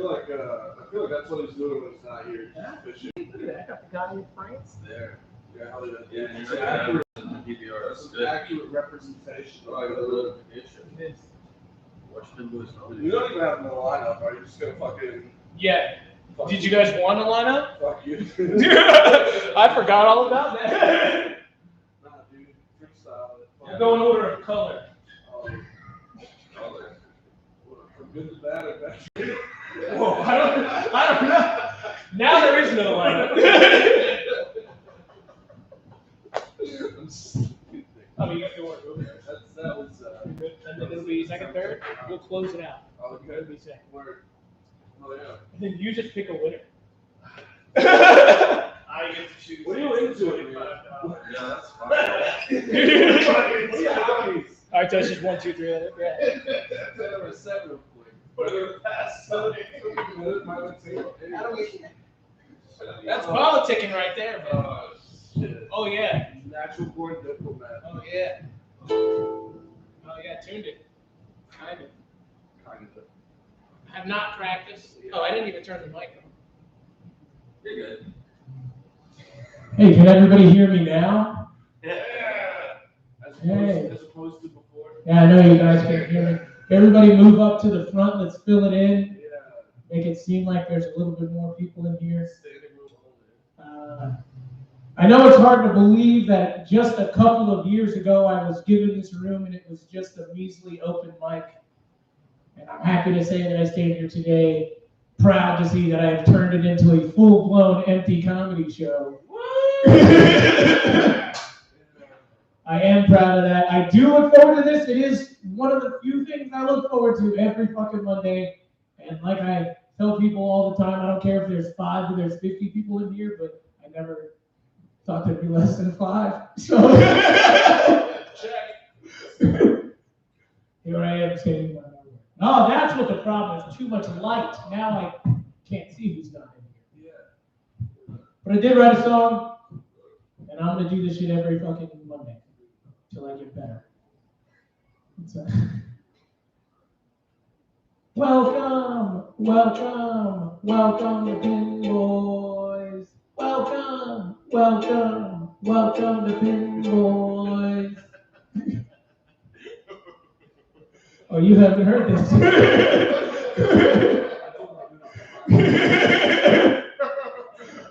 feel like that's what he's doing when he's not here. Yeah. Fishing. Look at that. I got the guy in France. There. Yeah, how did Yeah, it's it's accurate. PBR. That's an accurate representation. Oh, I got a notification. It is. Watch Pinboys. You don't even have no lineup. Are you just gonna fucking? Yeah. Fuck Did you guys want a lineup? Fuck you. I forgot all about that. Nah, dude. Freestyle it. I'll go in order of color. From good to bad or bad. Whoa, I don't know. Now there is no lineup. I mean, you have to work over there. That was. And then it'll be second, third. We'll close it out. Okay. It'll be second. Word. Oh yeah. And then you just pick a winner. I get to choose. What are you into it, man? Yeah, that's fine. All right, so it's just 1, 2, 3. Yeah. Number 7 real quick. That's politicking right there, man. Oh shit. Oh yeah. Natural born diplomat. Oh yeah. Oh yeah. Tuned it. Kind of. Have not practiced. Oh, I didn't even turn the mic on. You're good. Hey, can everybody hear me now? Yeah. As opposed to before. Yeah, I know you guys can hear me. Everybody move up to the front. Let's fill it in. Yeah. Make it seem like there's a little bit more people in here. I know it's hard to believe that just a couple of years ago I was given this room and it was just a measly open mic. And I'm happy to say that I stand here today proud to see that I have turned it into a full-blown empty comedy show. I am proud of that. I do look forward to this. It is one of the few things I look forward to every fucking Monday. And like I tell people all the time, I don't care if there's 5 or there's 50 people in here, but I never thought there'd be less than 5. So here I am saying, oh, that's what the problem is. Too much light. Now I can't see who's not in here. Yeah. But I did write a song, and I'm gonna do this shit every fucking Monday till I get better. Welcome, welcome, welcome to Pinboys. Welcome, welcome, welcome to Pinboys. Oh, you haven't heard this.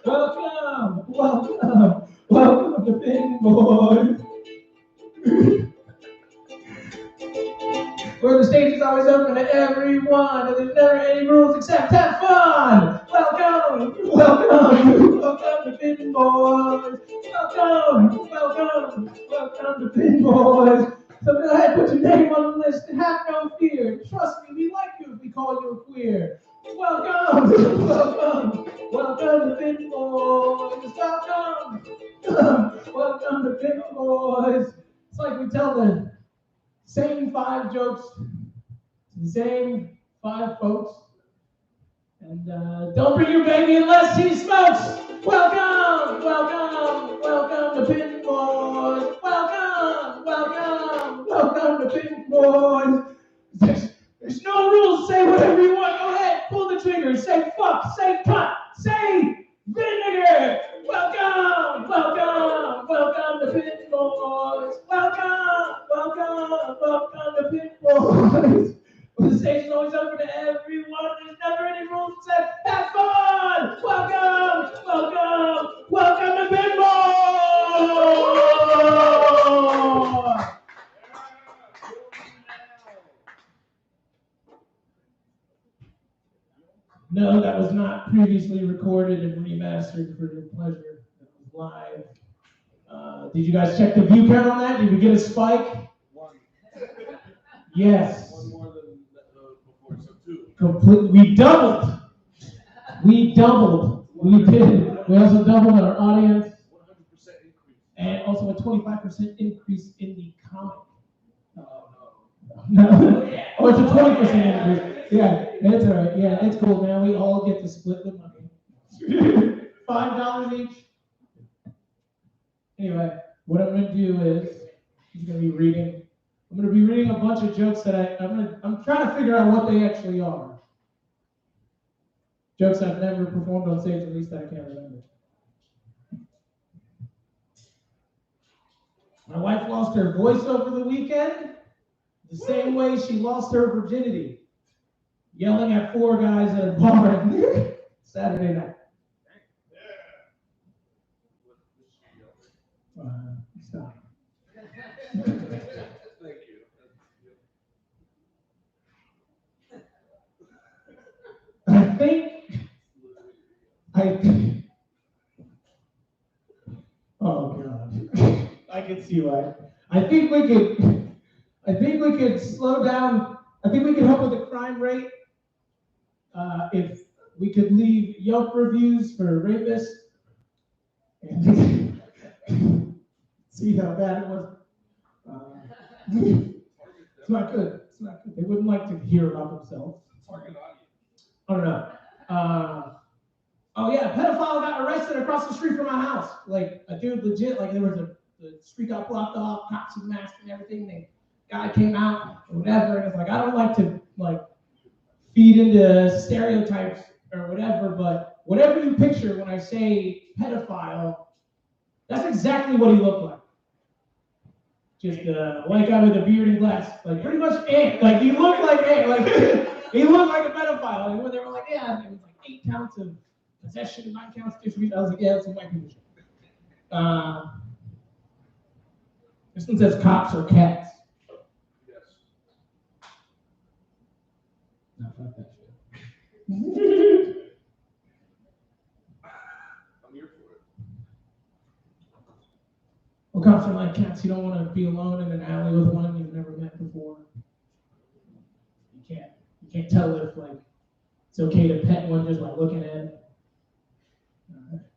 Welcome, welcome, welcome to Pinboys. Where the stage is always open to everyone, and there's never any rules except have fun. Welcome, welcome, welcome to Pinboys. Welcome, welcome, welcome to Pinboys. So go ahead, put your name on the list and have no fear. Trust me, we like you if we call you a queer. Welcome, welcome, welcome to Pinboys. Welcome to Pinboys. It's like we tell the same 5 jokes to the same 5 folks. And don't bring your baby unless he smokes. Welcome, welcome, welcome to Pinboys. Welcome, welcome, welcome to Pinboys. There's no rules. Say whatever you want. Go ahead, pull the trigger. Say fuck. Say cut. Say vinegar. Welcome, welcome, welcome to Pinboys. Welcome, welcome, welcome to Pinboys. Well, the stage is always open to everyone. There's never any rules except have fun. Welcome, welcome, welcome to Pinboys. No, that was not previously recorded and remastered for your pleasure. It was live. Did you guys check the view count on that? Did we get a spike? 1. Yes. 1 more than before, so 2. Complete. We doubled. We doubled. We did. We also doubled our audience. 100% increase. And also a 25% increase in the comic. No. No. Oh, it's a 20% increase. Yeah, that's all right. Yeah, it's cool, man. We all get to split the money. $5 each. Anyway, what I'm going to do is I'm going to be reading a bunch of jokes that I'm trying to figure out what they actually are. Jokes I've never performed on stage, at least that I can't remember. My wife lost her voice over the weekend the same way she lost her virginity, yelling at 4 guys at a bar Saturday night. Stop. Thank you. I think, oh God, I can see why. I think we could slow down. I think we could help with the crime rate if we could leave Yelp reviews for rapists and see how bad it was. It's not good. It's not good. They wouldn't like to hear about themselves. Target audience. I don't know. Oh yeah, a pedophile got arrested across the street from my house. Like a dude legit, like there was the street got blocked off, cops with masks and everything. The guy came out or whatever, and it's like I don't like to like feed into stereotypes or whatever, but whatever you picture when I say pedophile, that's exactly what he looked like. Just a white guy with a beard and glasses, like pretty much Ant. Like he looked like Ant. Like he looked like a pedophile. And when they were like, yeah, it was like 8 counts of possession, 9 counts of distribution. I was like, yeah, that's some white people shit. This one says cops or cats. Yes. No, fuck that shit. I'm here for it. Well, cops are like cats. You don't want to be alone in an alley with one you've never met before. You can't tell if like it's okay to pet one just by looking at it.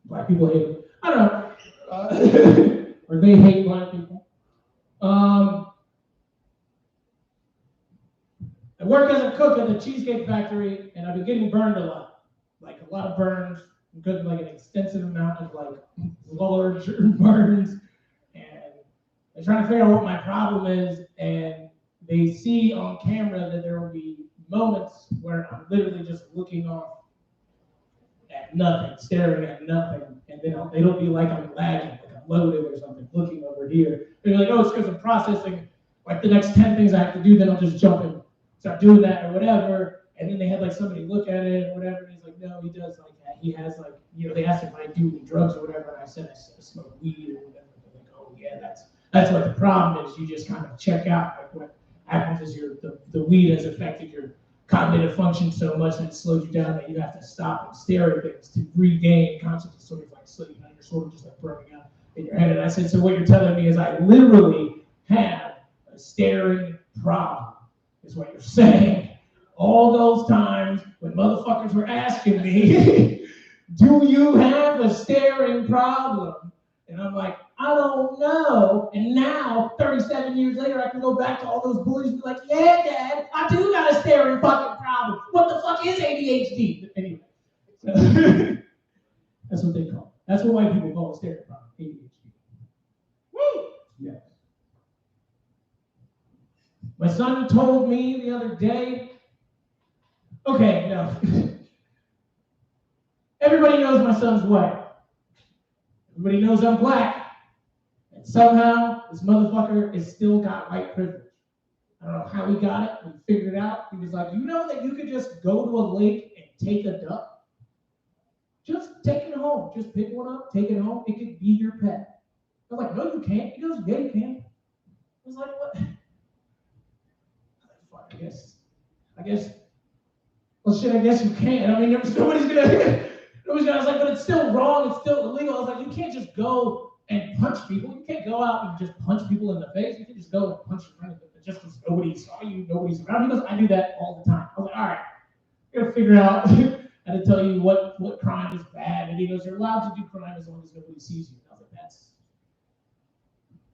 Black people hate it. I don't know. Or they hate black people. I work as a cook at the Cheesecake Factory, and I've been getting burned a lot. Like a lot of burns. I'm cooking like an extensive amount of like large burns. And they're trying to figure out what my problem is, and they see on camera that there will be moments where I'm literally just looking off at nothing, staring at nothing, and then it'll be like I'm lagging, like I'm loaded or something, looking over here. They're like, oh, it's because I'm processing like the next 10 things I have to do, then I'll just jump and start doing that or whatever. And then they had like somebody look at it or whatever, and he's like, no, he does like that. He has like, they asked if I do any drugs or whatever, and I said I smoke weed or whatever. They're like, oh yeah, that's what the problem is. You just kind of check out. Like what happens is the weed has affected your cognitive function so much that it slows you down that you have to stop and stare at things to regain consciousness, sort of like so you're sort of just like burning out in your head. And I said, so what you're telling me is I literally have a staring problem, is what you're saying. All those times when motherfuckers were asking me, do you have a staring problem? And I'm like, I don't know. And now, 37 years later, I can go back to all those bullies and be like, yeah, Dad, I do got a staring fucking problem. What the fuck is ADHD? Anyway, so that's what they call it. That's what white people call a staring problem, ADHD. Woo! Yes. My son told me the other day, okay, no. Everybody knows my son's white. Everybody knows I'm black. And somehow, this motherfucker has still got white privilege. I don't know how he got it. We figured it out. He was like, you know that you could just go to a lake and take a duck? Just take it home. Just pick one up, take it home. It could be your pet. I was like, no, you can't. He goes, yeah, you can. I was like, what? Fuck, I guess, well, shit, I guess you can. I mean, nobody's gonna, I was like, but it's still wrong. It's still illegal. I was like, you can't just go and punch people. You can't go out and just punch people in the face. You can just go and punch your friend just because nobody saw you, nobody's around. He goes, I do that all the time. I was like, all right, I gotta figure out how to tell you what crime is bad. And he goes, you're allowed to do crime as long as nobody sees you. And I was like,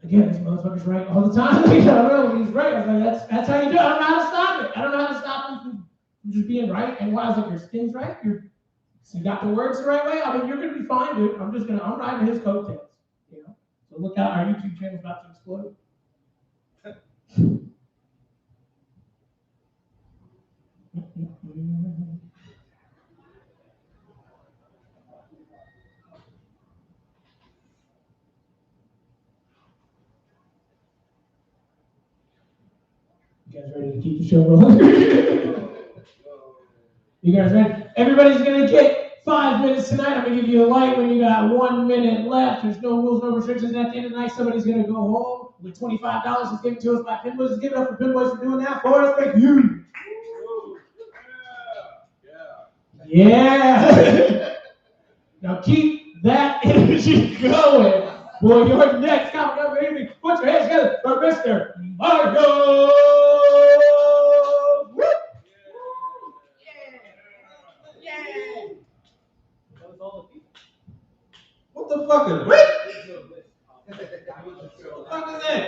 again, this motherfucker's right all the time. I don't know, he's right. I was like, that's how you do it. I don't know how to stop it. I don't know how to stop him from just being right. And why? I was like, your skin's right. So you got the words the right way. I mean, you're gonna be fine, dude. I'm riding his coattails. You know. So look out, our YouTube channel's about to explode. You guys ready to keep the show going? You guys ready? Everybody's gonna get 5 minutes tonight. I'm gonna give you a light when you got 1 minute left. There's no rules, no restrictions. At the end of the night, somebody's gonna go home with $25 that's given to us by Pinboys. Let's give it up for Pinboys for doing that for us. Thank you. Yeah. Now keep that energy going. Boy, you're next. Coming up, baby. Put your hands together for Mr. Mario. What the fuck is what? What the fuck is that?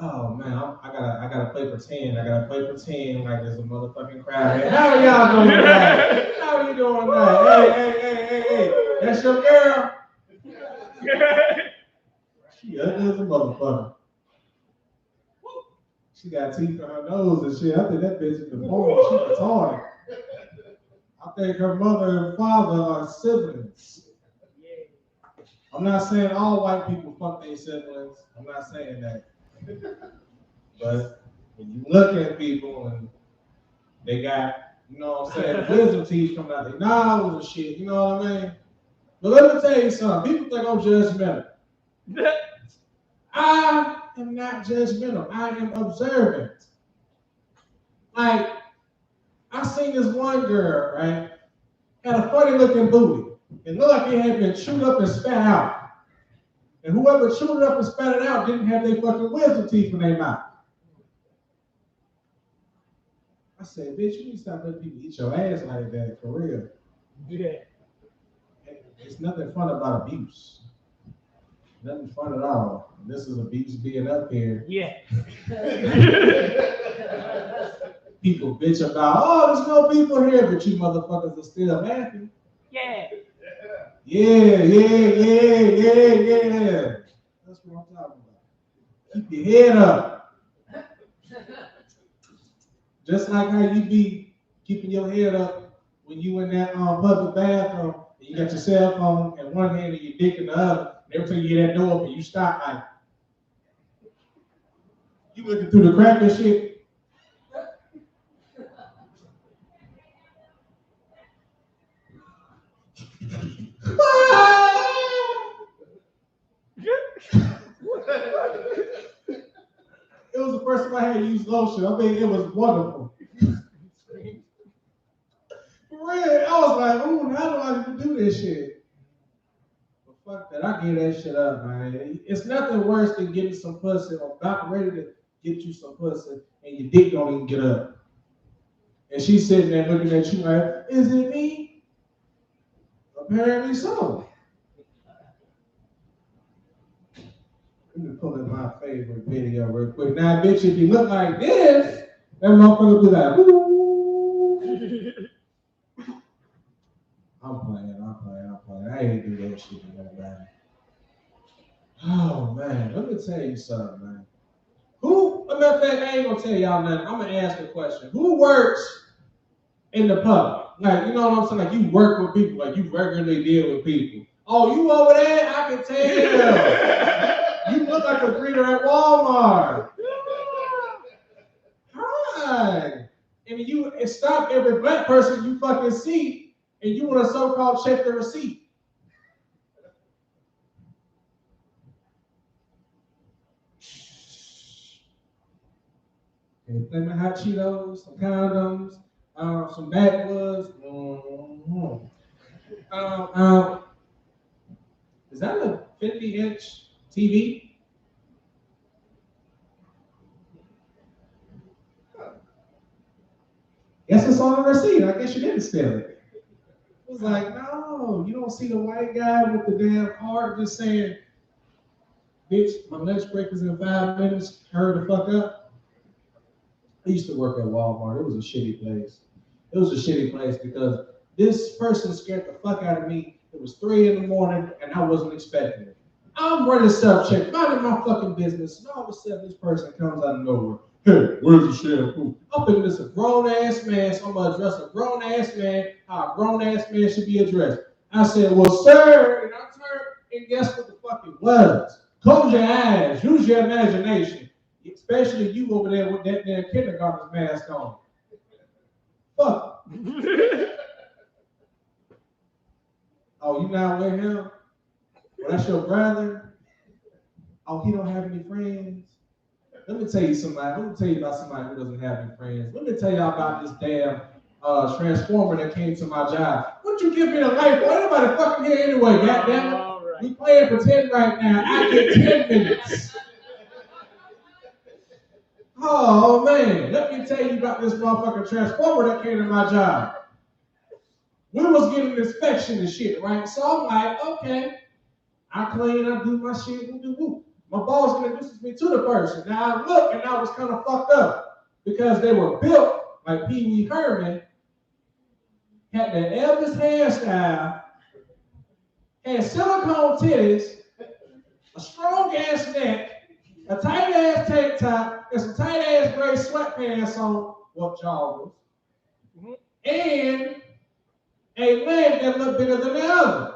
Oh man, I gotta play pretend. I gotta play pretend like there's a motherfucking crowd. Hey, how are y'all doing tonight? How are you doing tonight? Hey. That's your girl? She ugly as a motherfucker. She got teeth on her nose and shit. I think that bitch is deformed. She retarded. I think her mother and father are siblings. I'm not saying all white people fuck their siblings. I'm not saying that. But when you look at people and they got, you know what I'm saying, wisdom teeth coming out their nose and shit, you know what I mean? But let me tell you something. People think I'm judgmental. I am not judgmental. I am observant. Like, I seen this one girl, right? Had a funny looking booty. It looked like it had been chewed up and spat out. And whoever chewed it up and spat it out didn't have their fucking wisdom teeth in their mouth. I said, bitch, you need to stop letting people eat your ass like that, for real. Yeah. It's nothing fun about abuse. Nothing fun at all. This is abuse being up here. Yeah. People bitch about, oh, there's no people here, but you motherfuckers are still happy. Yeah. Yeah. That's what I'm talking about. Keep your head up. Just like how you be keeping your head up when you in that public bathroom and you got your cell phone in one hand and your dick in the other. And every time you hear that door open, you stop like, you looking through the crack and shit. It was the first time I had used lotion. I mean, it was wonderful. For real, I was like, ooh, now I know how to do this shit. But fuck that, I give that shit up, man. It's nothing worse than getting some pussy or about ready to get you some pussy and your dick don't even get up. And she's sitting there looking at you like, is it me? Apparently so. Let me pull in my favorite video real quick. Now, bitch, if you look like this, that motherfucker be like, ooh. I'm playing. I ain't do that shit, man. Oh, man. Let me tell you something, man. Matter of fact, I ain't gonna tell y'all nothing. I'm gonna ask a question. Who works in the public? Like, you know what I'm saying? Like, you work with people. Like, you regularly deal with people. Oh, you over there? I can tell. You look like a greeter at Walmart. Hi. And you stop every black person you fucking see, and you want to so-called check the receipt. Okay, flaming hot Cheetos, some condoms, some backwoods. Is that a 50-inch TV? Guess it's on the receipt. I guess you didn't steal it. It was like, no, you don't see the white guy with the damn card just saying, bitch, my lunch break is in 5 minutes. Hurry the fuck up. I used to work at Walmart. It was a shitty place. It was a shitty place because this person scared the fuck out of me. It was 3 in the morning and I wasn't expecting it. I'm running self-check, minding my fucking business, and all of a sudden this person comes out of nowhere. Hey, where's the shampoo? I'm thinking this a grown-ass man, so I'm going to address a grown-ass man how a grown-ass man should be addressed. I said, well, sir, and I turned, and guess what the fuck it was? Close your eyes. Use your imagination. Especially you over there with that damn kindergarten mask on. Fuck. Oh, you not with him? Well, that's your brother? Oh, he don't have any friends? Let me tell you about somebody who doesn't have any friends. Let me tell y'all about this damn transformer that came to my job. Wouldn't you give me a light? Boy, nobody fucking here anyway, goddammit. Right. We playing pretend right now. I get 10 minutes. Oh man, let me tell you about this motherfucking transformer that came to my job. We was getting an inspection and shit, right? So I'm like, okay, I clean, I do my shit, woo. My boss introduces me to the person. Now I look and I was kind of fucked up because they were built like Pee Wee Herman, had the Elvis hairstyle, had silicone titties, a strong ass neck, a tight ass tank top, and some tight ass gray sweatpants on, what joggers, and a leg that looked bigger than the other.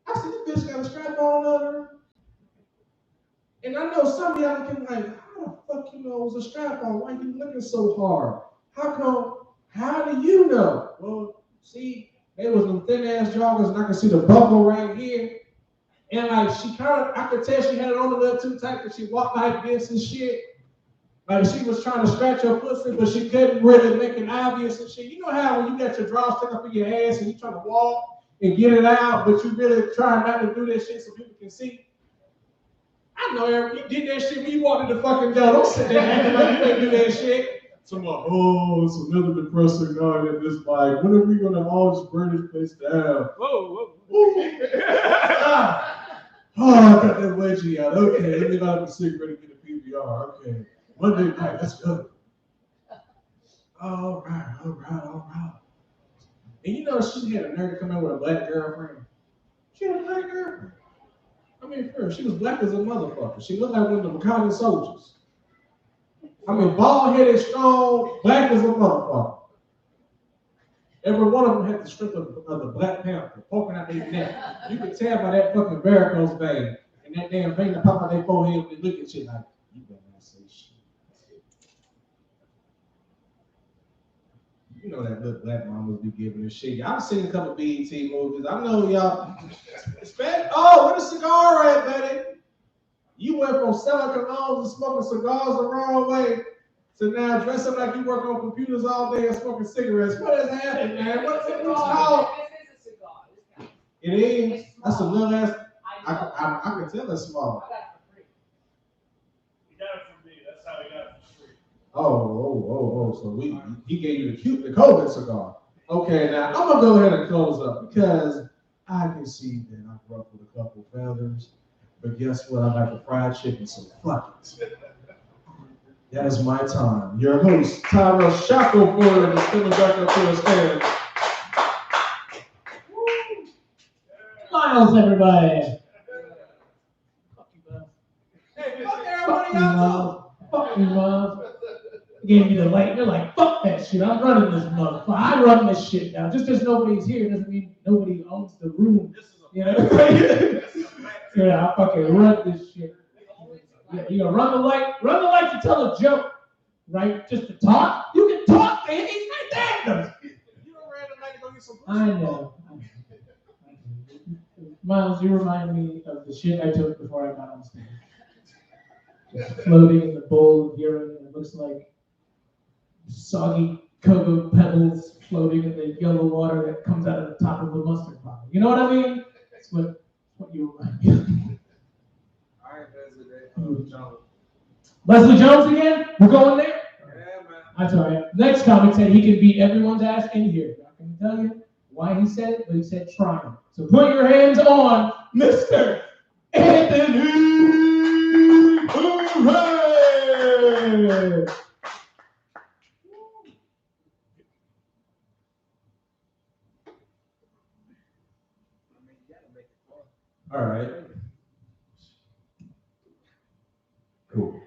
I said, this bitch got a strap on her. And I know some of y'all can like, how the fuck you know it was a strap on? Why you looking so hard? How come? How do you know? Well, see, there was them thin ass joggers, and I could see the buckle right here. And like she I could tell she had it on a little too tight because she walked like this and shit. Like she was trying to scratch her pussy, but she couldn't really make it obvious and shit. You know how when you got your drawers stuck up in your ass and you trying to walk and get it out, but you really trying not to do that shit so people can see? I know, Eric, you did that shit when you walked in the fucking door. Don't sit there acting like you ain't do that shit. Somebody, oh, it's another depressing guy in this bike. When are we gonna all just burn this place down? Whoa. Oh, I got that wedgie out. Okay, let me light up a cigarette and get a PBR. Okay, Monday night, let's go. All right. And you know, she had a nerve to come in with a black girlfriend. She had a black girlfriend. I mean, first, she was black as a motherfucker. She looked like one of the Wakanda soldiers. I mean, bald-headed, strong, black as a motherfucker. Every one of them had the strength of the Black Panther poking out their neck. You could tell by that fucking varicose vein and that damn vein that pop out their forehead when they look at you like, you better not say shit. You know that little black mamas be giving this shit. I've seen a couple BET movies. I know y'all. Oh, what a cigar at, buddy? You went from selling colognes and smoking cigars the wrong way to now dressing like you work on computers all day and smoking cigarettes. What has happened, man? What's it called? This is a cigar. It is. It's That's a small. little ass. I know. I can tell it's small. I got it for free. He got it from me. That's how he got it for free. Oh. So he gave you the COVID cigar. Okay, now I'm gonna go ahead and close up because I can see that I've ruffled a couple feathers. But guess what? I like the fried chicken, so fuck it. That is my time. Your host, Tyra Shackleford, is coming back up to the stage. Miles, everybody. Fuck you, bro. Hey, fuck everybody Fuck you, else. Miles. Fuck you, Miles. Gave me the light. You're like, fuck that shit. I'm running this motherfucker. I run this shit now. Just because nobody's here doesn't mean nobody owns the room. You know? Yeah, I fucking run this shit. Yeah, you gonna run the light to tell a joke, right? Just to talk. You can talk to him. He's right there. You don't ran the night to go get some I know. Miles, you remind me of the shit I took before I got on stage. Just floating in the bowl of urine. It looks like soggy cocoa pebbles floating in the yellow water that comes out of the top of the mustard bottle. You know what I mean? That's what you remind me of. All right, Leslie Jones. Leslie Jones again? We're going there? Yeah, man. That's all right. Next comic said he could beat everyone's ass in here. I can tell you why he said it, but he said trying. So put your hands on Mr. Anthony Hooray! All right. Cool.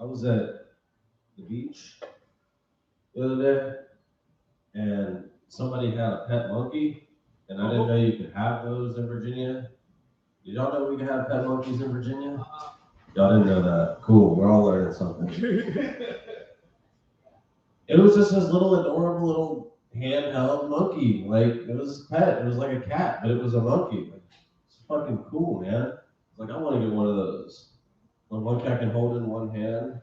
I was at the beach the other day, and somebody had a pet monkey, and I didn't know you could have those in Virginia. Did y'all know we can have pet monkeys in Virginia? Y'all didn't know that. Cool. We're all learning something. It was just this little adorable little handheld monkey. Like it was a pet. It was like a cat, but it was a monkey. Like, it's fucking cool, man. Like I want to get one of those. The monkey I can hold in one hand,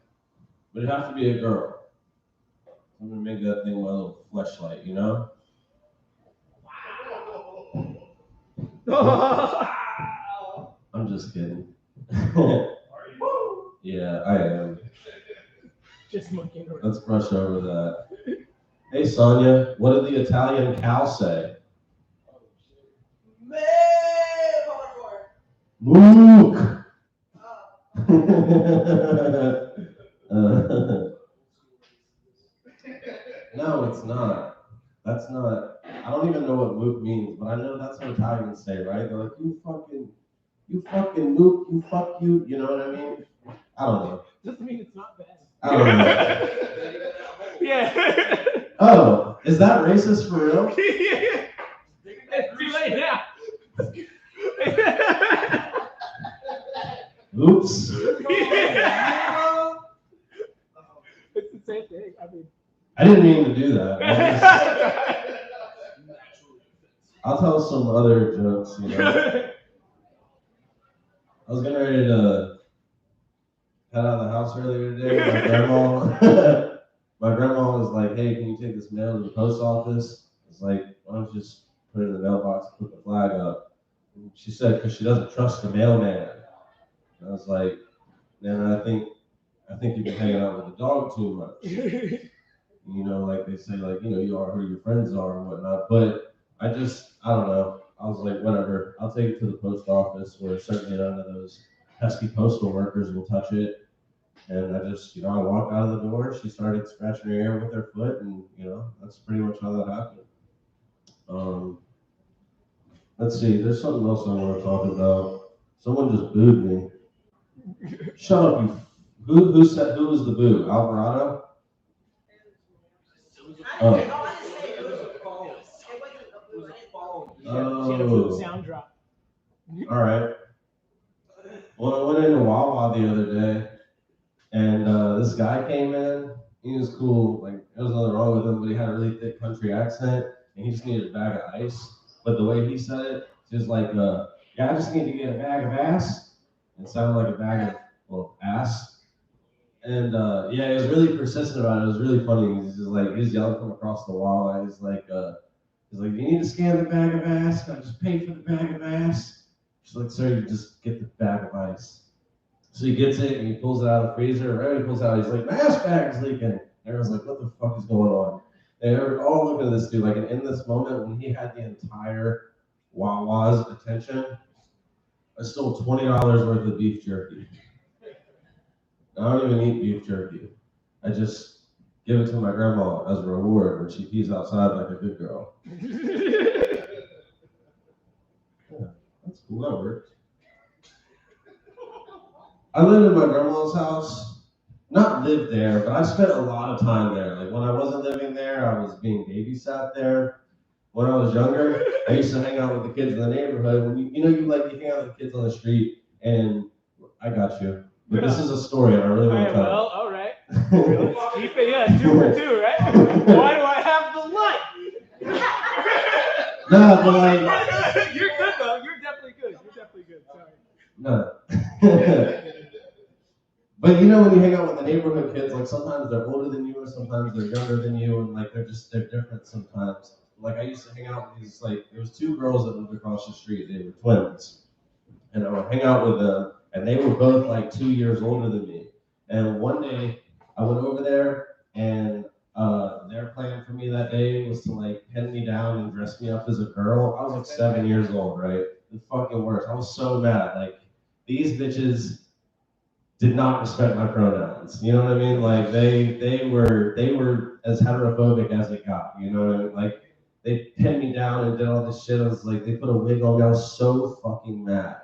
but it has to be a girl. I'm gonna make that thing my little fleshlight, you know? I'm just kidding. Yeah, I am. Just monkeying around. Let's brush over that. Hey Sonia, what did the Italian cow say? Mook. No, it's not. That's not. I don't even know what mook means, but I know that's what Italians say, right? They're like, you fucking mook, you fuck you. You know what I mean? I don't know. Doesn't mean it's not bad. I don't know. Yeah. Oh, is that racist for real? It's too late now. Oops. It's the same thing. I mean. I didn't mean to do that. I'll tell some other jokes, you know. I was getting ready to head out of the house earlier today. My grandma was like, hey, can you take this mail to the post office? It's like, why don't you just put it in the mailbox and put the flag up? And she said, because she doesn't trust the mailman. And I was like, man, I think you've been hanging out with the dog too much. You know, like they say, like, you know, you are who your friends are and whatnot. But I don't know. I was like, whatever. I'll take it to the post office where certainly none of those pesky postal workers will touch it. And I just, you know, I walked out of the door. She started scratching her ear with her foot, and you know, that's pretty much how that happened. Let's see. There's something else I want to talk about. Someone just booed me. Shut up, you. Who was the boo? Alvarado? Oh. She had a boom sound drop. All right. Well, I went into Wawa the other day, and this guy came in. He was cool. Like, there was nothing wrong with him, but he had a really thick country accent, and he just needed a bag of ice. But the way he said it, just like, yeah, I just need to get a bag of ass. It sounded like a bag of, well, ass. And yeah, he was really persistent about it. It was really funny. He's just like, he's yelling from across the wall. He's like, you need to scan the bag of ass. Can I just pay for the bag of ass? She's like, sir, you just get the bag of ice. So he gets it and he pulls it out of the freezer. Right when he pulls it out, he's like, my ass bag's leaking. And everyone's like, what the fuck is going on? And they were all looking at this dude. Like, and in this moment when he had the entire Wawa's attention, I stole $20 worth of beef jerky. I don't even eat beef jerky. I just give it to my grandma as a reward when she pees outside like a good girl. Yeah, that's cool. That works. I lived in my grandma's house. Not lived there, but I spent a lot of time there. Like when I wasn't living there, I was being babysat there. When I was younger, I used to hang out with the kids in the neighborhood. When you hang out with the kids on the street, and I got you. But this is a story, and I really want to tell it. Well, all right. Keep it, yeah, 2 for 2, right? Why do I have the light? No, but like. You're good, though. You're definitely good. Sorry. No. But you know when you hang out with the neighborhood kids, like sometimes they're older than you, or sometimes they're younger than you, and like they're different sometimes. Like I used to hang out with these, like there was 2 girls that lived across the street. They were twins, and I would hang out with them. And they were both like 2 years older than me. And one day I went over there, and their plan for me that day was to like pin me down and dress me up as a girl. I was like 7 years old, right? The fucking worst. I was so mad. Like these bitches did not respect my pronouns. You know what I mean? Like they were as heterophobic as it got. You know what I mean? Like they pinned me down and did all this shit. I was like, they put a wig on me. I was so fucking mad.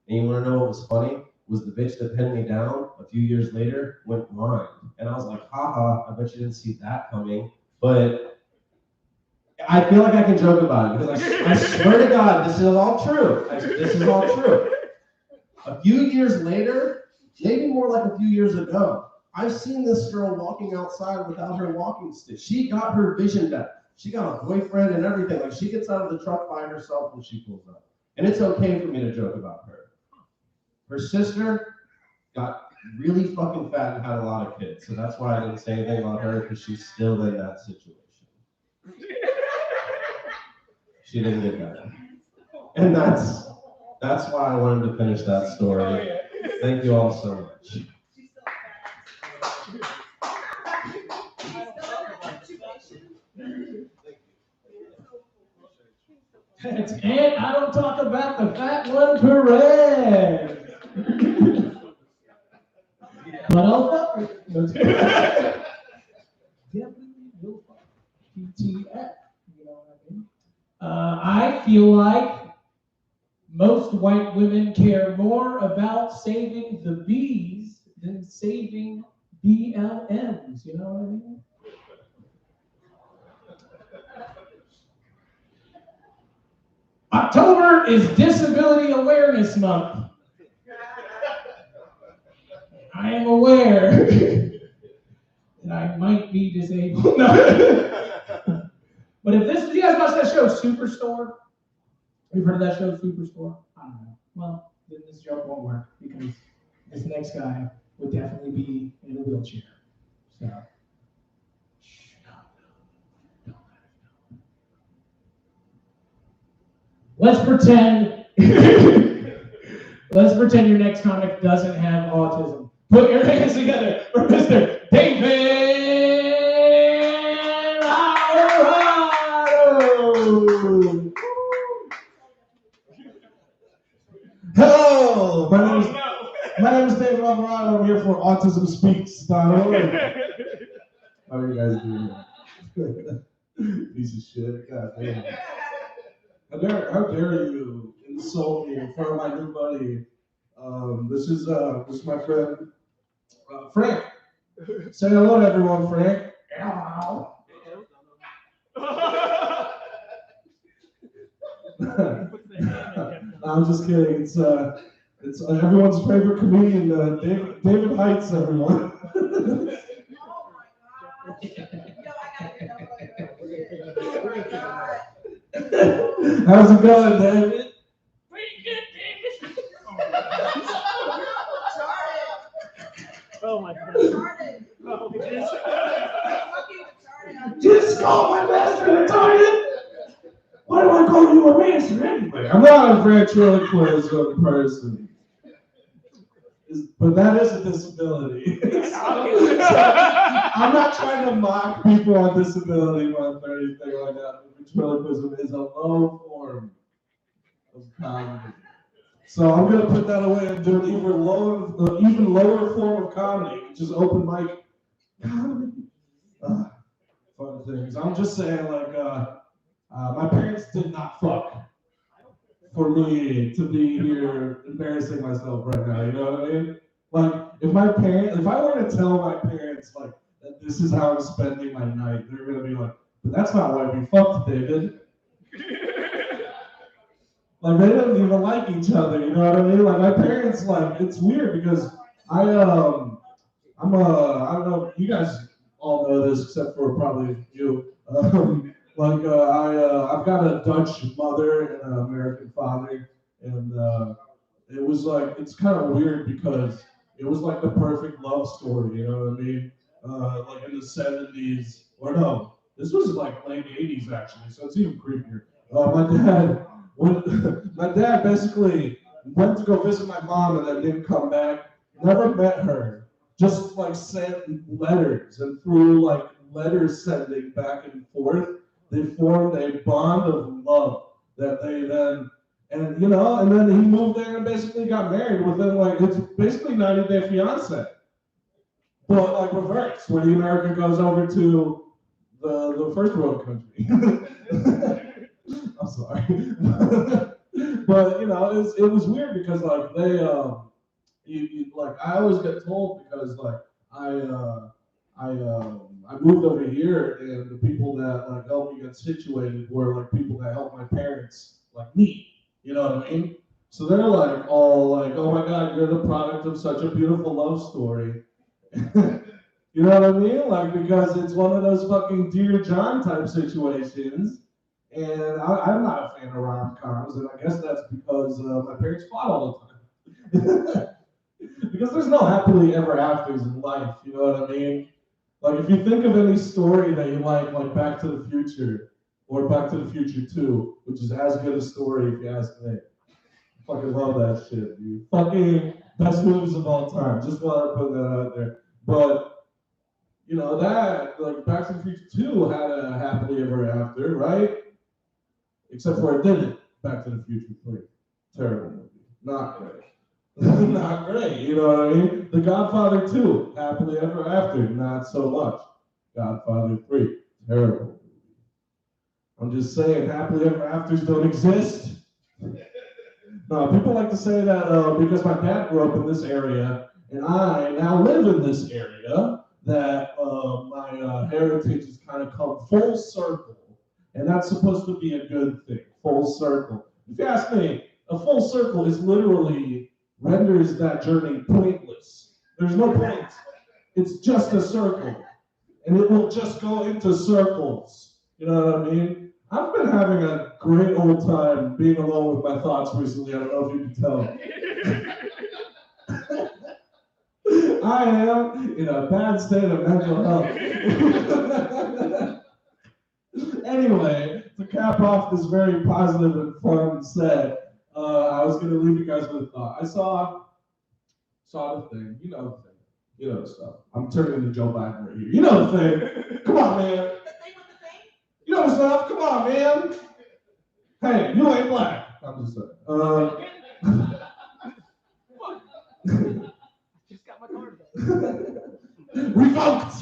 And you want to know what was funny? Was the bitch that pinned me down a few years later went blind. And I was like, haha, I bet you didn't see that coming. But I feel like I can joke about it because I swear to God, this is all true. This is all true. A few years later, maybe more like a few years ago, I've seen this girl walking outside without her walking stick. She got her vision back. She got a boyfriend and everything. Like, she gets out of the truck by herself when she pulls up. And it's okay for me to joke about her. Her sister got really fucking fat and had a lot of kids. So that's why I didn't say anything about her, because she's still in that situation. She didn't get better. And that's why I wanted to finish that story. Thank you all so much. And I don't talk about the fat one, correct. But I'll fuck it. Definitely will fuck PTF. You know what I mean? I feel like most white women care more about saving the bees than saving BLMs. You know what I mean? October is Disability Awareness Month. I am aware that I might be disabled. But if this, you guys watch that show, Superstore? You've heard of that show, Superstore? I don't know. Well, then this joke won't work because this next guy would definitely be in a wheelchair. So, let's pretend. Let's pretend your next comic doesn't have autism. Put your hands together for Mr. David Alvarado. Hello, my name is David Alvarado. I'm here for AutismSpeaks.org. How are you guys doing? Piece of shit. God damn. How dare you insult me in front of my new buddy? This is my friend Frank. Say hello to everyone, Frank. Hello. I'm just kidding. It's everyone's favorite comedian, David Heights, everyone. How's it going, David? Pretty good, David. Oh my God. Just call my master retarded. Why do I call you a master anyway? I'm not a ventriloquist person. But that is a disability. I'm not trying to mock people on disability month or anything like that. Ventriloquism is a low form of comedy. So I'm gonna put that away and do an even lower form of comedy, which is open mic comedy. Fun things. I'm just saying, like, my parents did not fuck for me to be here embarrassing myself right now. You know what I mean? Like, if I were to tell my parents like that this is how I'm spending my night, they're gonna be like, "But that's not why we fucked, David." Like, they don't even like each other. You know what I mean? Like, my parents, like, it's weird because I don't know, you guys all know this except for probably you. I've got a Dutch mother and an American father, and it was like, it's kind of weird because it was like the perfect love story, you know what I mean? Like in the 70s, or no, this was like late 80s actually, so it's even creepier. My dad basically went to go visit my mom and then didn't come back, never met her, just like sent letters, and through like letter sending back and forth, they formed a bond of love that they then, and then he moved there and basically got married within like, it's basically 90 Day Fiance. But like reverse, where the American goes over to the first world country. I'm sorry. But it was weird because like they like I always get told because like I I moved over here, and the people that like helped me get situated were like people that helped my parents like me. You know what I mean? So they're like all like, "Oh my God, you're the product of such a beautiful love story." You know what I mean? Like, because it's one of those fucking Dear John type situations. And I'm not a fan of rom-coms, and I guess that's because my parents fought all the time. Because there's no happily ever afters in life, you know what I mean? Like, if you think of any story that you like Back to the Future, or Back to the Future 2, which is as good a story if you ask me. I fucking love that shit, dude. Fucking best movies of all time. Just want to put that out there. But you know, that, like, Back to the Future 2 had a happily ever after, right? Except for it didn't. Back to the Future 3. Terrible movie. Not great. Not great, you know what I mean? The Godfather 2, happily ever after, not so much. Godfather 3, terrible movie. I'm just saying, happily ever afters don't exist. No, people like to say that because my dad grew up in this area, and I now live in this area, that my heritage has kind of come full circle, and that's supposed to be a good thing, full circle. If you ask me, a full circle is literally renders that journey pointless. There's no point. It's just a circle, and it will just go into circles. You know what I mean? I've been having a great old time being alone with my thoughts recently. I don't know if you can tell. I am in a bad state of mental health. Anyway, to cap off this very positive and fun set, I was going to leave you guys with a thought. I saw the thing. You know the thing. You know the stuff. I'm turning into Joe Biden right here. You know the thing. Come on, man. The thing with the thing? You know the stuff. Come on, man. Hey, you ain't black. I'm just saying. Just got my card back. Revoked.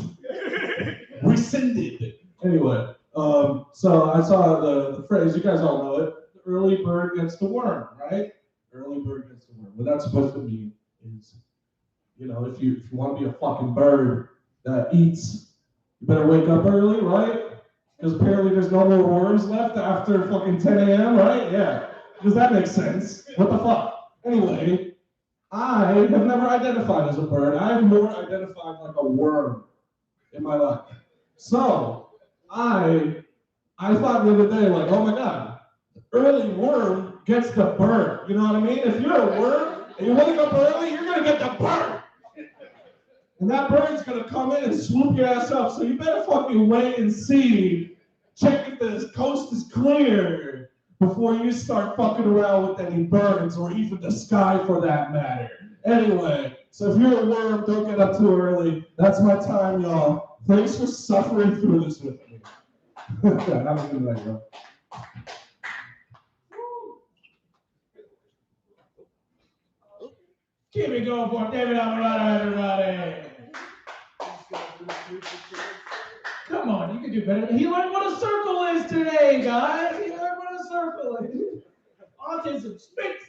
Rescinded. Anyway, so I saw the phrase, you guys all know it, the early bird gets the worm, right? Early bird gets the worm. What that's supposed to mean is, you know, if you want to be a fucking bird that eats, you better wake up early, right? Because apparently there's no more worms left after fucking 10 a.m., right? Yeah. Does that make sense? What the fuck? Anyway, I have never identified as a bird. I have more identified like a worm in my life. So I thought the other day, like, oh my God, the early worm gets the bird. You know what I mean? If you're a worm and you wake up early, you're gonna get the bird. And that bird's gonna come in and swoop your ass up. So you better fucking wait and see. Check if the coast is clear before you start fucking around with any birds or even the sky for that matter. Anyway, so if you're a worm, don't get up too early. That's my time, y'all. Thanks for suffering through this with me. Have a good night, y'all. Keep it going for David Alvarado, everybody. Come on, you can do better. He learned what a circle is today, guys. He learned what a circle is. Autism speaks.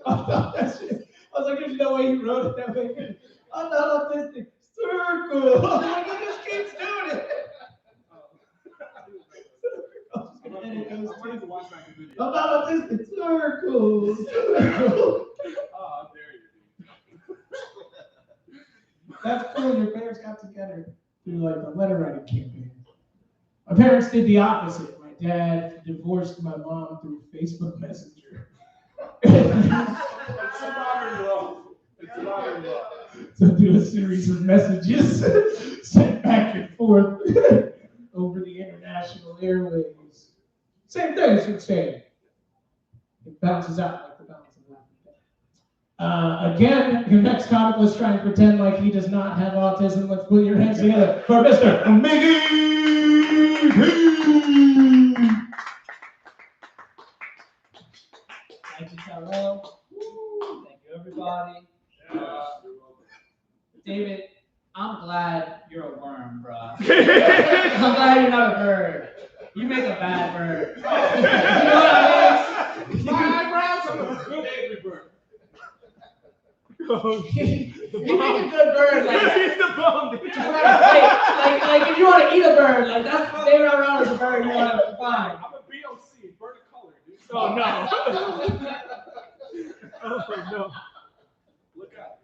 I thought that shit. I was like, there's no way he wrote it that way. I'm not autistic. Circle. I'm like, he just keeps doing it. I'm not autistic. Circle. Circle. Oh, how dare you. That's cool. Your parents got together through like a letter writing campaign. My parents did the opposite. My dad divorced my mom through Facebook Messenger. It's modern love. It's modern love. So do a series of messages sent back and forth over the international airways. Same thing as you're saying. It bounces out like the bounce of laughing. Again, your next comic was trying to pretend like he does not have autism. Let's put your hands together for Mr. Miggy P. Thank you, Tyrell. Thank you, everybody. David, I'm glad you're a worm, bro. I'm glad you're not a bird. You make a bad bird. You know what I mean? My eyebrows are a good angry bird. You make a good bird. Like, He's the bomb, dude. Like if you want to eat a bird, like that's the favorite around is a bird you want to find. I'm a BOC, bird of color, dude. Oh no. Oh no. Look out.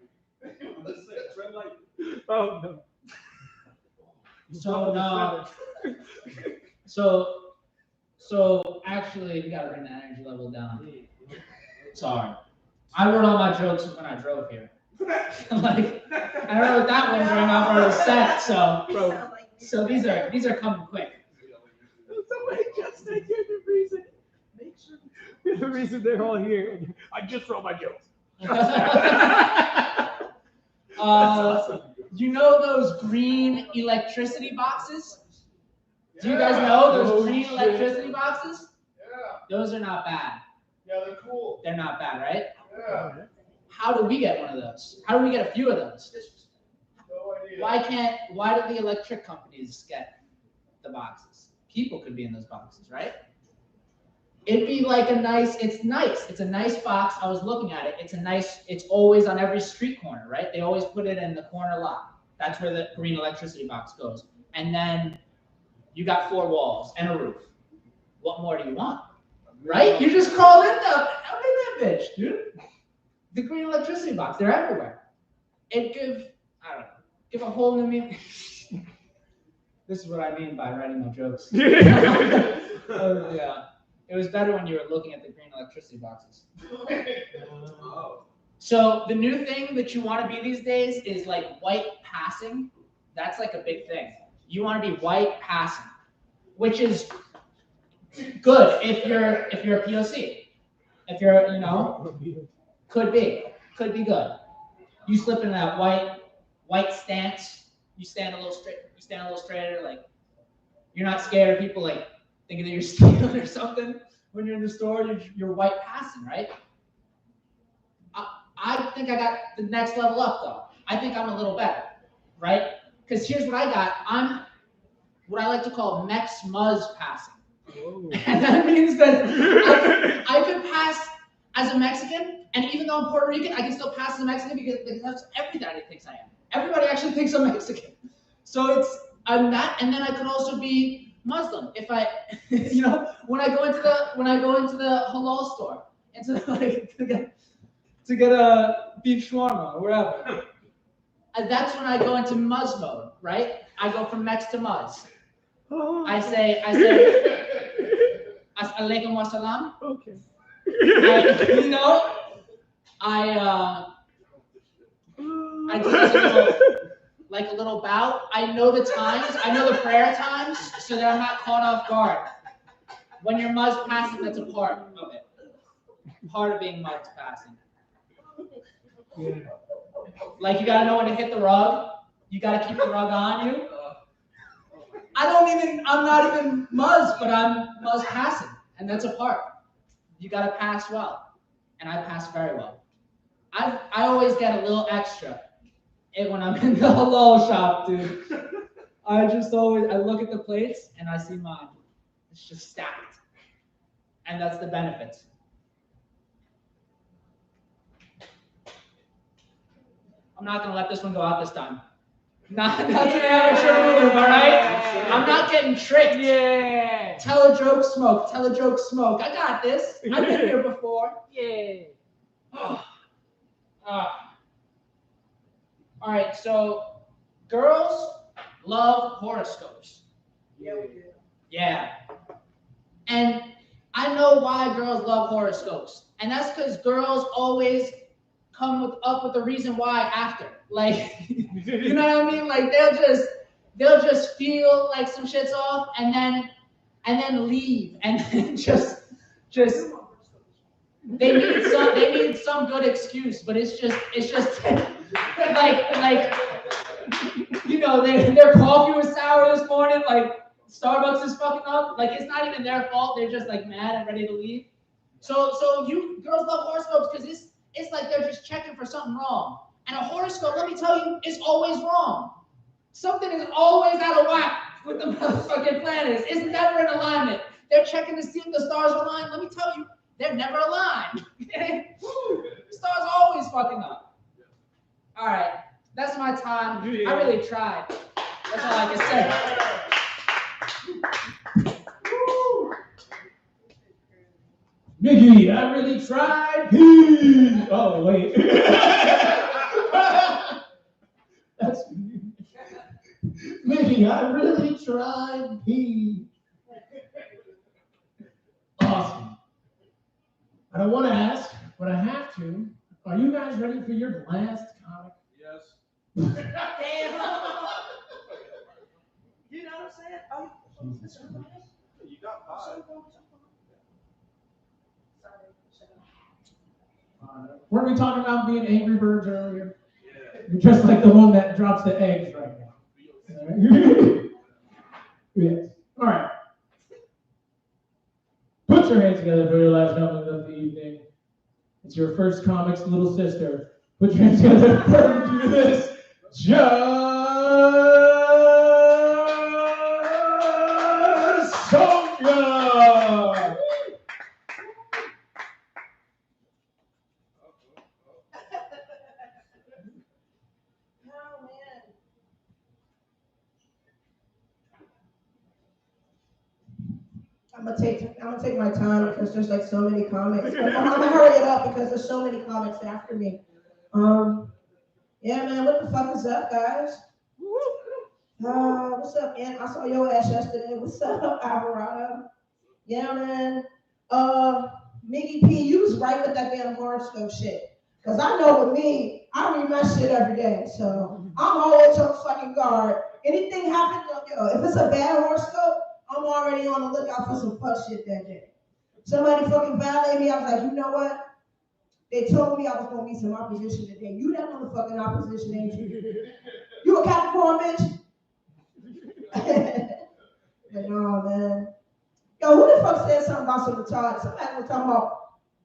I'm just saying, tread lightly. Oh no. So no. So actually, we gotta bring the energy level down. Sorry, I wrote all my jokes when I drove here. Like I wrote that one during our set, so these are coming quick. Somebody just said you're the reason. Make sure you're the reason they're all here. I just wrote my jokes. You know those green electricity boxes? Do you guys know those green electricity boxes? Yeah. Those are not bad. Yeah, they're cool. They're not bad, right? Yeah. How do we get one of those? How do we get a few of those? No idea. Why do the electric companies get the boxes? People could be in those boxes, right? It'd be like it's nice. It's a nice box. I was looking at it. It's always on every street corner, right? They always put it in the corner lot. That's where the green electricity box goes. And then you got 4 walls and a roof. What more do you want? Right? You just crawl in there. How big that bitch, dude? The green electricity box, they're everywhere. It give a whole new meaning. This is what I mean by writing my jokes. Oh, yeah. It was better when you were looking at the green electricity boxes. So the new thing that you want to be these days is like white passing. That's like a big thing. You want to be white passing, which is good if you're a POC. If you're, could be good. You slip in that white stance. You stand a little straight. You stand a little straighter. Like you're not scared of people like thinking that you're stealing or something when you're in the store. You're white passing, right? I think I got the next level up though. I think I'm a little better, right? Because here's what I got. I'm what I like to call Mex Muzz passing. And that means that I could pass as a Mexican, and even though I'm Puerto Rican, I can still pass as a Mexican because that's everybody thinks I am. Everybody actually thinks I'm Mexican. So I'm that, and then I could also be Muslim if I, when I go into the halal store and to get a beef shawarma or wherever. And that's when I go into Muzz mode, right? I go from Mex to Muzz. I say, Alaikum wassalam. Okay. I do like a little bow. I know the times. I know the prayer times, so that I'm not caught off guard. When you're Muzz passing, that's a part of it. Part of being Muzz passing. Yeah. Like you gotta know when to hit the rug. You gotta keep the rug on you. I'm not even Muzz, but I'm Muzz passing, and that's a part. You gotta pass well, and I pass very well. I always get a little extra when I'm in the halal shop, dude. I look at the plates and I see mine. It's just stacked, and that's the benefits. I'm not gonna let this one go out this time. Not an amateur move, all right? I'm not getting tricked. Yeah. Tell a joke, smoke. Tell a joke, smoke. I got this. I've been here before. Yeah. All right, so girls love horoscopes. Yeah, we do. Yeah. And I know why girls love horoscopes. And that's because girls always come up with a reason why after. Like, you know what I mean? Like they'll just feel like some shit's off and then leave and then just they need some good excuse, but it's just like their coffee was sour this morning, like Starbucks is fucking up. Like it's not even their fault. They're just like mad and ready to leave. So you girls love horoscopes because it's like they're just checking for something wrong. And a horoscope, let me tell you, is always wrong. Something is always out of whack with the motherfucking planets. It's never in alignment. They're checking to see if the stars are aligned. Let me tell you, they're never aligned. Okay? The stars are always fucking up. All right. That's my time. I really tried. That's all I can say. Mickey, I really tried. Peace. Oh, wait. That's Mickey, I really tried. Peace. Awesome. I don't want to ask, but I have to. Are you guys ready for your last comic? Yes. Damn. You know what I'm saying? Oh, You got five. Weren't we talking about being Angry Birds earlier? Yeah. You're just like the one that drops the eggs right now. All right. Yes. All right. Put your hands together for your last comic of the evening. It's your first comic's little sister. Put your hands together for this. Sonia! Oh, man. I'm gonna take my time because there's like so many comics. I'm gonna hurry it up because there's so many comics after me. Yeah, man, what the fuck is up, guys? What's up, man? I saw your ass yesterday. What's up, Alvarado? Yeah, man. Miggy P, you was right with that damn horoscope shit. Cause I know with me, I read my shit every day, so I'm always on fucking guard. Anything happens, yo, if it's a bad horoscope, I'm already on the lookout for some fuck shit that day. Somebody fucking violated me. I was like, you know what? They told me I was gonna meet some opposition today. You that motherfucking opposition, ain't you? You a Capricorn, bitch? But no, man. Yo, who the fuck said something about some retarded? Somebody was talking about,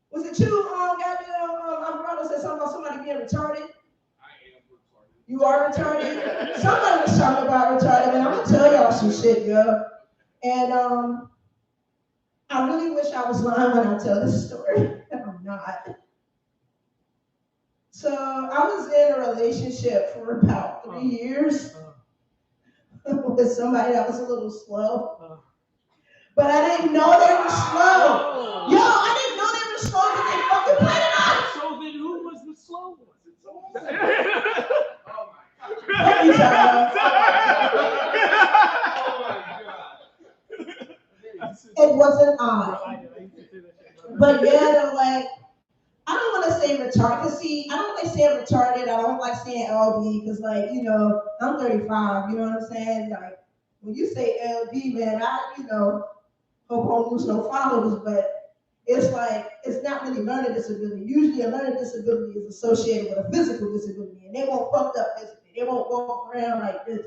was it you, my brother said something about somebody being retarded? I am retarded. You are retarded? Somebody was talking about retarded, and I'm gonna tell y'all some shit, yo. And I really wish I was lying when I tell this story, and I'm not. So I was in a relationship for about 3 years with somebody that was a little slow. But I didn't know they were slow. Yo, I didn't know they were slow because they fucking played it up. So then who was the slow one? Oh my God. What you talking about? It wasn't I. But yeah, they're like, I don't want to say retarded. Cause see, I don't like saying retarded. I don't like saying LB because, like, you know, I'm 35. You know what I'm saying? Like, when you say LB, man, I, you know, hope I don't lose no followers. But it's like, it's not really learning disability. Usually, a learning disability is associated with a physical disability, and they won't fucked up physically. They won't walk around like this.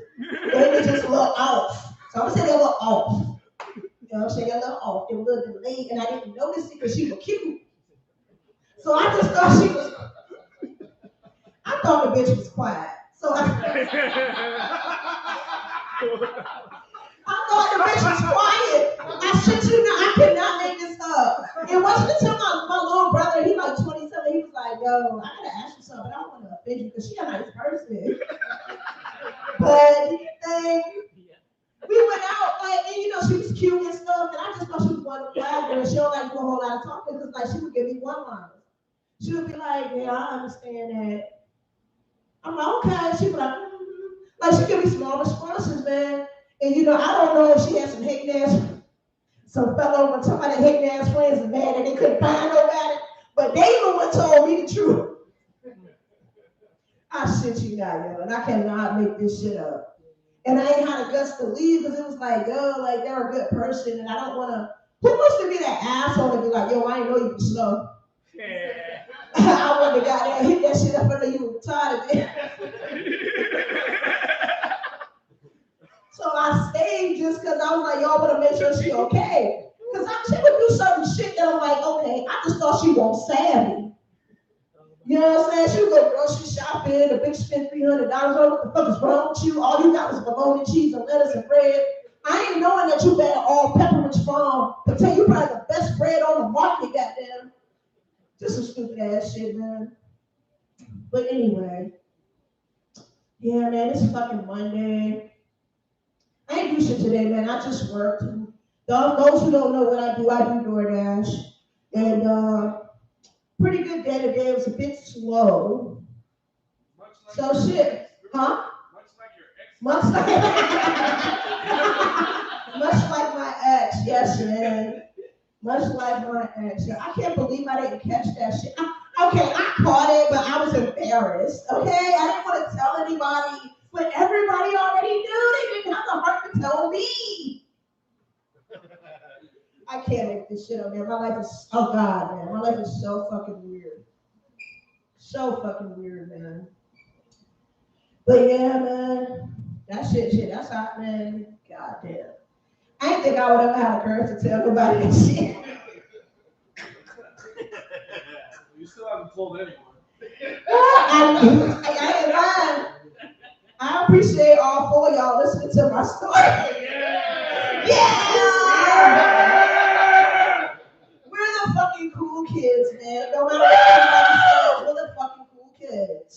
They just a little off. So I'm gonna say they're a little off. You know what I'm saying? They're a little off. They're a little delayed, and I didn't notice it because she was cute. So I just thought she was, I thought the bitch was quiet. So I thought the bitch was quiet. I shit you not, I cannot make this up. It wasn't until my little brother, he like 27, he was like, yo, I gotta ask you something, but I don't want to offend you because she a nice person. But we went out, like, and you know, she was cute and stuff, and I just thought she was one of the black girls. She don't like do a whole lot of talking because like she would give me one-liners. She would be like, yeah, I understand that. I'm like, okay. She'd be like, like she give me small responses, man. And you know, I don't know if she had some hating ass, some fellow, somebody hating ass friends and mad that they couldn't find nobody. But they even one told me the truth. I shit you not, yo, and I cannot make this shit up. And I ain't had the guts to leave because it was like, yo, like they're a good person, and I don't want to. Who wants to be that asshole to be like, yo, I ain't know you were slow. I wouldn't have got there, hit that shit up under you were retarded. So I stayed just because I was like, y'all want to make sure she okay. Because she would do certain shit that I'm like, okay, I just thought she won't savvy. You know what I'm saying? She would go grocery shopping, the bitch spent $300 on what the fuck is wrong with you? All you got was bologna, cheese, and lettuce and bread. I ain't knowing that you better all Pepperidge Farm, but tell you probably the best bread on the market, goddamn. Just some stupid ass shit, man. But anyway, Yeah, man, it's fucking Monday. I ain't do shit today, man. I just worked. Those who don't know what I do DoorDash. And pretty good day today. It was a bit slow. So shit. Huh? Much like much like my ex, yes, man. Much like my ex. Yeah, I can't believe I didn't catch that shit. Okay, I caught it, but I was embarrassed. Okay, I didn't want to tell anybody, but everybody already knew. They didn't have the heart to tell me. I can't make this shit up, man. My life is, oh God, man. My life is so fucking weird. So fucking weird, man. But yeah, man. That shit, that's hot, man. God damn. I didn't think I would ever have the courage to tell nobody that shit. You still haven't told anyone. I ain't lying. I appreciate all four of y'all listening to my story. Yeah! We're the fucking cool kids, man. No matter what anybody says, we're the fucking cool kids.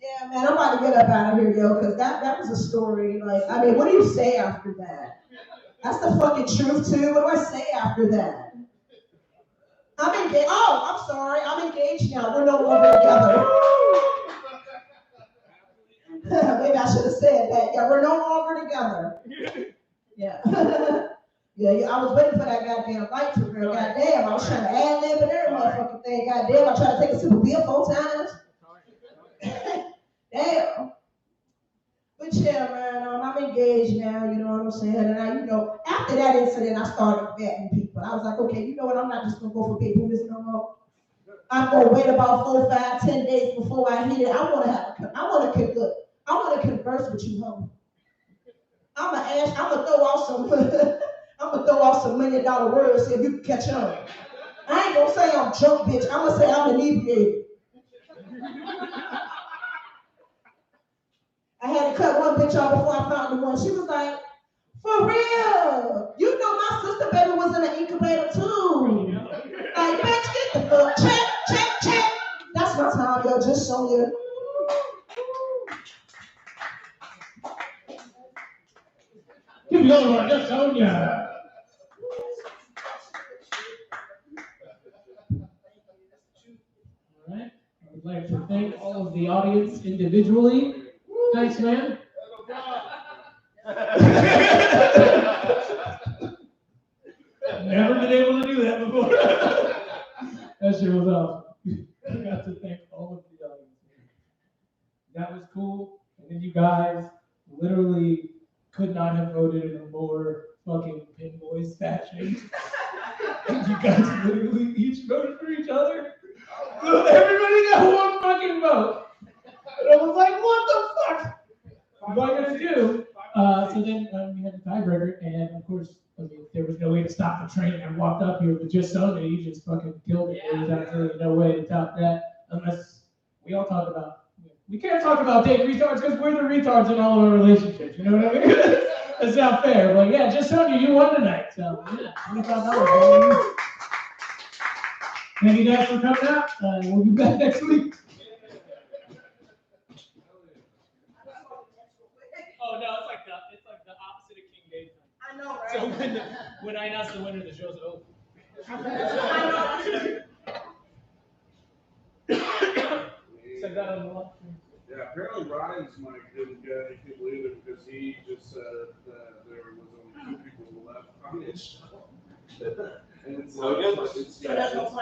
Yeah, man, I'm about to get up out of here, yo, because that was a story. Like, I mean, what do you say after that? That's the fucking truth, too. What do I say after that? I'm engaged. Oh, I'm sorry. I'm engaged now. We're no longer together. Maybe I should have said that. Yeah, we're no longer together. Yeah. Yeah, I was waiting for that goddamn light to real. Goddamn, I was trying to ad lib and every motherfucking thing. Goddamn, I tried to take a sip of beer 4 times. Damn. But yeah, man, I'm engaged now, you know what I'm saying? And I, after that incident, I started vetting people. I was like, okay, you know what? I'm not just gonna go for people this no more. I'm gonna wait about 4, 5, 10 days before I hit it. I want to converse with you, homie. I'm gonna throw out some $1 million words, see if you can catch on. I ain't gonna say I'm drunk, bitch. I'm gonna say I'm inebriated. I had to cut one bitch off before I found the one. She was like, for real? You know my sister baby was in an incubator too. Like, bitch, get the fuck. Check. That's my time, yo. Just show you. Keep going, just show ya. All right. I would like to thank all of the audience individually. Thanks, man. Never been able to do that before. That shit was awesome. I got to thank all of the audience. That was cool. And then you guys literally could not have voted in a more fucking Pinboys fashion. And you guys literally each voted for each other. So everybody got one fucking vote. And I was like, what the fuck? What am I gonna do? So then we had the tiebreaker, and of course, I mean, there was no way to stop the train. I walked up here with just Sonya. You just fucking killed it. There was absolutely no way to top that, unless we all talk about. We can't talk about dating retards because we're the retards in all of our relationships. You know what I mean? That's not fair. But yeah, just Sonya, you won tonight. So yeah, $25. Thank you guys for coming out. We'll be back next week. Oh no, it's like the opposite of King David. I know, right? So when I announce the winner, the show's over. Said that on the left. Yeah, apparently Ryan's mic didn't get anything either because he just said that there was only 2 people left on his show. And it's So good. it's